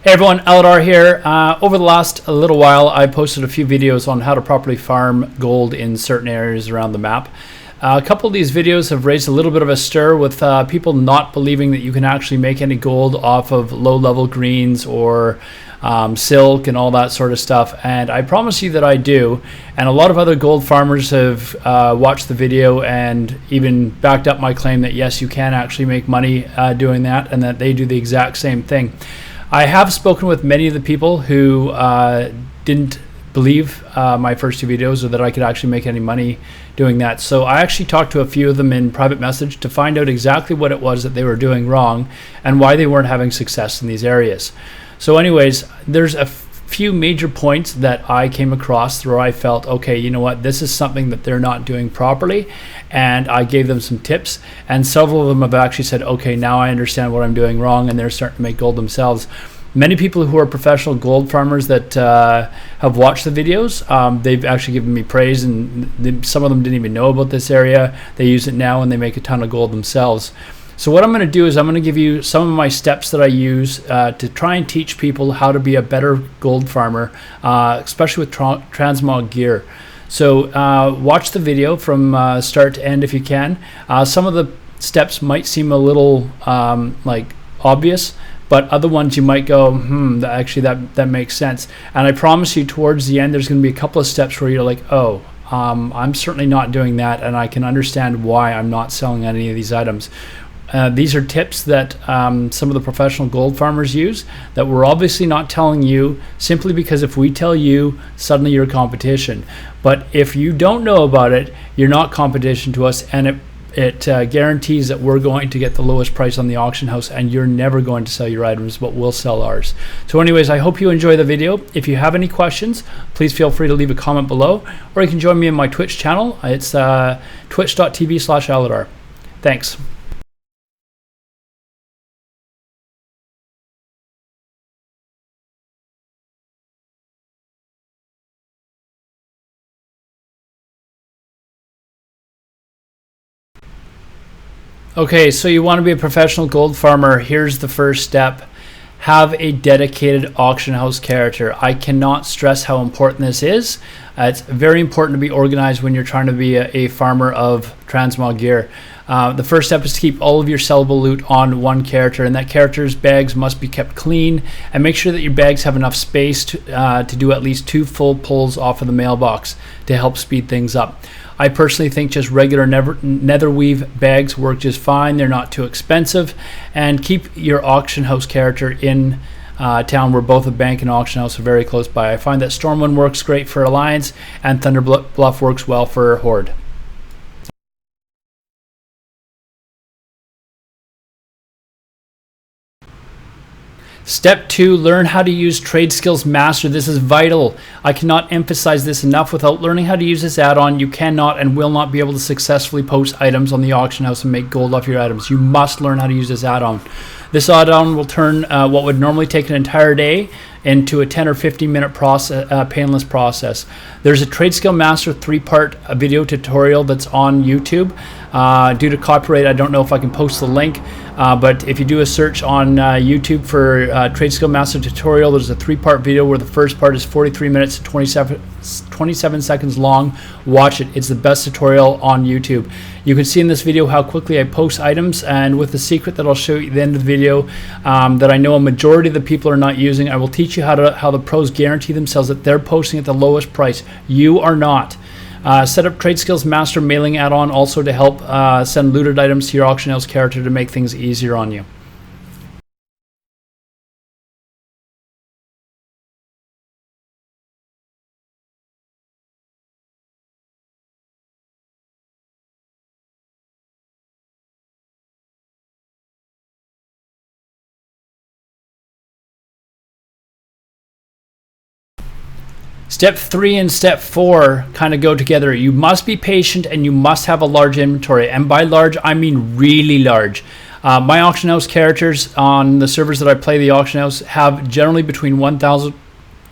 Hey everyone, Alodar here. Over the last little while, I posted a few videos on how to properly farm gold in certain areas around the map. A couple of these videos have raised a little bit of a stir with people not believing that you can actually make any gold off of low-level greens or silk and all that sort of stuff, and I promise you that I do. And a lot of other gold farmers have watched the video and even backed up my claim that yes, you can actually make money doing that, and that they do the exact same thing. I have spoken with many of the people who didn't believe my first two videos, or that I could actually make any money doing that. So I actually talked to a few of them in private message to find out exactly what it was that they were doing wrong and why they weren't having success in these areas. So anyways, there's a few major points that I came across where I felt, okay, you know what, this is something that they're not doing properly, and I gave them some tips, and several of them have actually said, okay, now I understand what I'm doing wrong, and they're starting to make gold themselves. Many people who are professional gold farmers that have watched the videos, they've actually given me praise, and some of them didn't even know about this area. They use it now and they make a ton of gold themselves. So what I'm going to do is I'm going to give you some of my steps that I use to try and teach people how to be a better gold farmer, especially with Transmog gear. So watch the video from start to end if you can. Some of the steps might seem a little like obvious, but other ones you might go, actually that makes sense. And I promise you towards the end there's going to be a couple of steps where you're like, oh, I'm certainly not doing that, and I can understand why I'm not selling any of these items. These are tips that some of the professional gold farmers use that we're obviously not telling you, simply because if we tell you, suddenly you're competition. But if you don't know about it, you're not competition to us, and it guarantees that we're going to get the lowest price on the auction house, and you're never going to sell your items, but we'll sell ours. So anyways, I hope you enjoy the video. If you have any questions, please feel free to leave a comment below, or you can join me in my Twitch channel. It's twitch.tv/Alodar. Thanks. Okay, so you want to be a professional gold farmer. Here's the first step. Have a dedicated auction house character. I cannot stress how important this is. It's very important to be organized when you're trying to be a farmer of transmog gear. The first step is to keep all of your sellable loot on one character, and that character's bags must be kept clean, and make sure that your bags have enough space to do at least 2 full pulls off of the mailbox to help speed things up. I personally think just regular nether weave bags work just fine. They're not too expensive, and keep your auction house character in town where both a bank and auction house are very close by. I find that Stormwind works great for Alliance, and Thunder Bluff works well for Horde. Step 2, learn how to use Trade Skills Master. This is vital. I cannot emphasize this enough. Without learning how to use this add-on, you cannot and will not be able to successfully post items on the auction house and make gold off your items. You must learn how to use this add-on. This add-on will turn what would normally take an entire day into a 10 or 15 minute process, painless process. There's a Trade Skill Master 3-part video tutorial that's on YouTube. Due to copyright, I don't know if I can post the link, but if you do a search on YouTube for Trade Skill Master tutorial, there's a 3-part video where the first part is 43 minutes and 27 seconds long. Watch it. It's the best tutorial on YouTube. You can see in this video how quickly I post items, and with the secret that I'll show you at the end of the video that I know a majority of the people are not using, I will teach you how the pros guarantee themselves that they're posting at the lowest price. You are not. Set up Trade Skills Master mailing add-on also to help send looted items to your auction house character to make things easier on you. Step 3 and step 4 kind of go together. You must be patient, and you must have a large inventory. And by large, I mean really large. My auction house characters on the servers that I play the auction house have generally between 1,000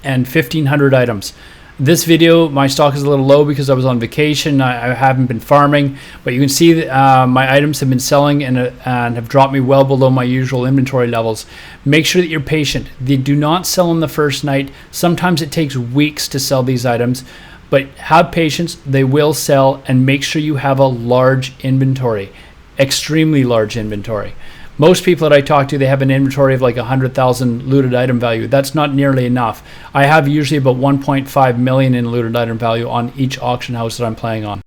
and 1,500 items. This video, my stock is a little low because I was on vacation. I haven't been farming, but you can see that my items have been selling and have dropped me well below my usual inventory levels. Make sure that you're patient. They do not sell on the first night. Sometimes it takes weeks to sell these items, but have patience. They will sell, and make sure you have a large inventory, extremely large inventory. Most people that I talk to, they have an inventory of like 100,000 looted item value. That's not nearly enough. I have usually about 1.5 million in looted item value on each auction house that I'm playing on.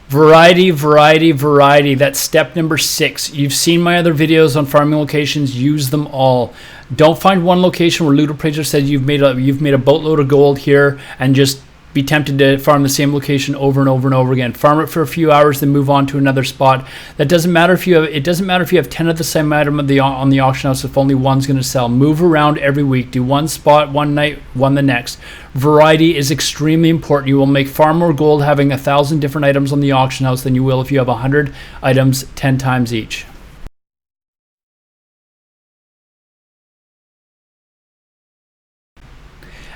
Variety, variety, variety. That's step number 6. You've seen my other videos on farming locations. Use them all. Don't find one location where Loot Appraiser says you've made a boatload of gold here and just be tempted to farm the same location over and over and over again. Farm it for a few hours, then move on to another spot. That doesn't matter if you have. It doesn't matter if you have 10 of the same item on the auction house if only one's going to sell. Move around every week. Do one spot one night, one the next. Variety is extremely important. You will make far more gold having 1,000 different items on the auction house than you will if you have 100 items 10 times each.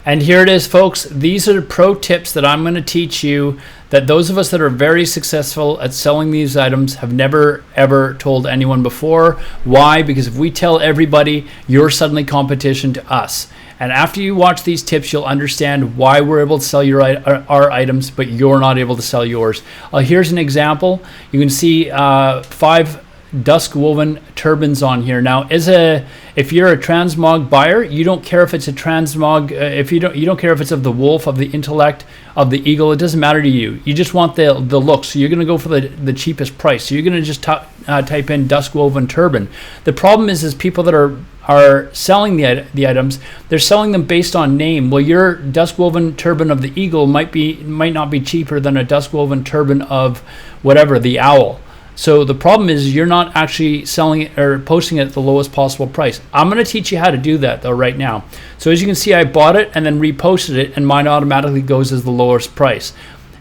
And here it is, folks. These are the pro tips that I'm going to teach you that those of us that are very successful at selling these items have never ever told anyone before. Why? Because if we tell everybody, you're suddenly competition to us. And after you watch these tips, you'll understand why we're able to sell our items, but you're not able to sell yours. Here's an example. You can see 5 dusk woven turbans on here. Now, if you're a transmog buyer, you don't care if it's a transmog. If you don't care if it's of the wolf, of the intellect, of the eagle. It doesn't matter to you. You just want the look. So you're going to go for the cheapest price. So you're going to just type in dusk woven turban. The problem is people that are selling the items, they're selling them based on name. Well, your dusk woven turban of the eagle might not be cheaper than a dusk woven turban of whatever, the owl. So the problem is you're not actually selling it or posting it at the lowest possible price. I'm going to teach you how to do that though right now. So as you can see, I bought it and then reposted it, and mine automatically goes as the lowest price.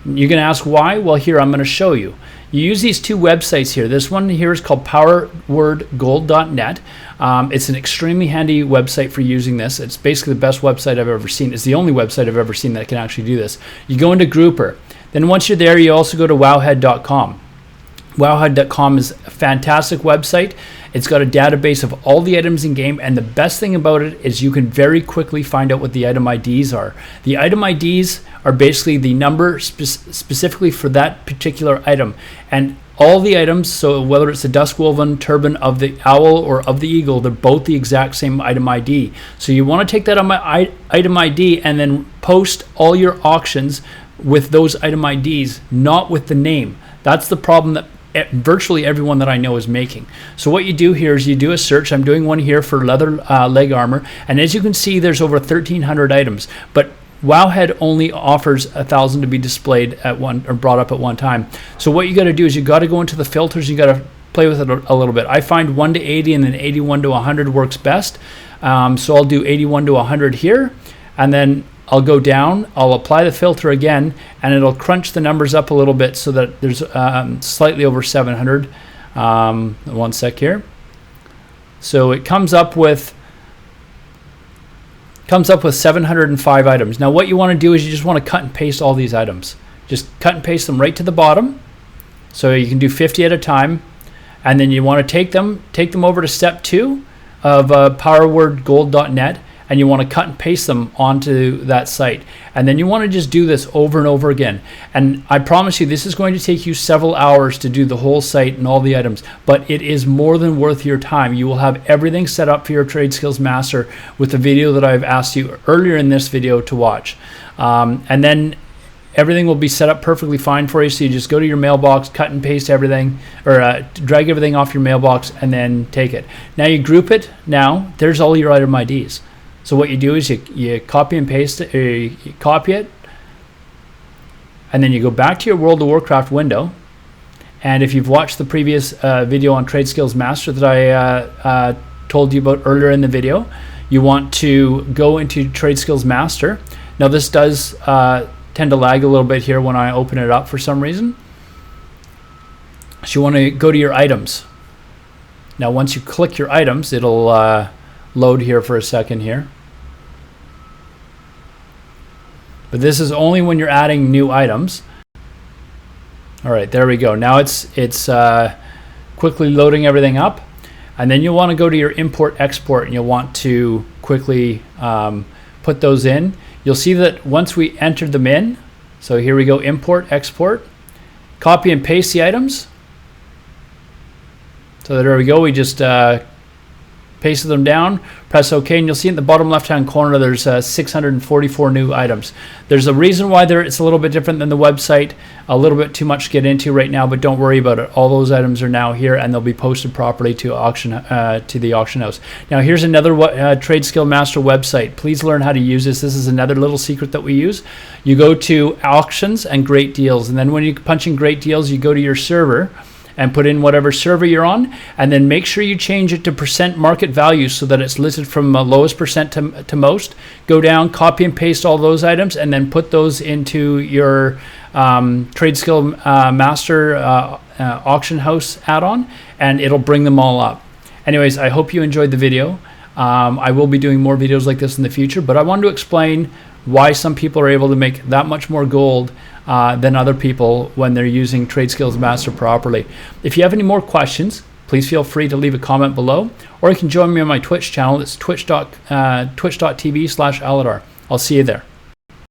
You're going to ask why? Well, here I'm going to show you. You use these 2 websites here. This one here is called powerwordgold.net. It's an extremely handy website for using this. It's basically the best website I've ever seen. It's the only website I've ever seen that can actually do this. You go into Grouper. Then once you're there, you also go to wowhead.com. Wowhead.com is a fantastic website. It's got a database of all the items in game, and the best thing about it is you can very quickly find out what the item IDs are. The item IDs are basically the number specifically for that particular item, and all the items, so whether it's the dusk woven turban of the owl or of the eagle, they're both the exact same item ID. So you want to take that item ID and then post all your auctions with those item IDs, not with the name. That's the problem that virtually everyone that I know is making. So what you do here is you do a search. I'm doing one here for leather leg armor, and as you can see, there's over 1,300 items, but Wowhead only offers 1,000 to be displayed at one or brought up at one time. So what you got to do is you got to go into the filters. You got to play with it a little bit. I find 1 to 80 and then 81 to 100 works best. So I'll do 81 to 100 here, and then I'll go down, I'll apply the filter again, and it'll crunch the numbers up a little bit so that there's slightly over 700. One sec here. So it comes up with 705 items. Now what you want to do is you just want to cut and paste all these items. Just cut and paste them right to the bottom. So you can do 50 at a time, and then you want to take them over to step 2 of powerwordgold.net. And you want to cut and paste them onto that site. And then you want to just do this over and over again. And I promise you, this is going to take you several hours to do the whole site and all the items, but it is more than worth your time. You will have everything set up for your Trade Skills Master with the video that I've asked you earlier in this video to watch. And then everything will be set up perfectly fine for you. So you just go to your mailbox, cut and paste everything, or drag everything off your mailbox, and then take it. Now you group it. Now there's all your item IDs. So what you do is you copy and paste it, or you copy it, and then you go back to your World of Warcraft window. And if you've watched the previous video on Trade Skills Master that I told you about earlier in the video, you want to go into Trade Skills Master. Now this does tend to lag a little bit here when I open it up for some reason. So you want to go to your items. Now once you click your items, it'll load here for a second here. But this is only when you're adding new items. All right, there we go. Now it's quickly loading everything up. And then you'll want to go to your import export and you'll want to quickly put those in. You'll see that once we entered them in, so here we go, import export, copy and paste the items. So there we go, we just pasted them down, press OK, and you'll see in the bottom left hand corner there's 644 new items. There's a reason why it's a little bit different than the website, a little bit too much to get into right now, but don't worry about it. All those items are now here and they'll be posted properly to auction to the auction house. Now here's another Trade Skill Master website. Please learn how to use this. This is another little secret that we use. You go to auctions and great deals, and then when you punch in great deals, you go to your server and put in whatever server you're on, and then make sure you change it to percent market value so that it's listed from lowest percent to most. Go down, copy and paste all those items, and then put those into your Trade Skill Master auction house add-on, and it'll bring them all up. Anyways, I hope you enjoyed the video. I will be doing more videos like this in the future, but I wanted to explain why some people are able to make that much more gold than other people when they're using Trade Skills Master properly. If you have any more questions, please feel free to leave a comment below, or you can join me on my Twitch channel. It's twitch.tv/Alodar. I'll see you there.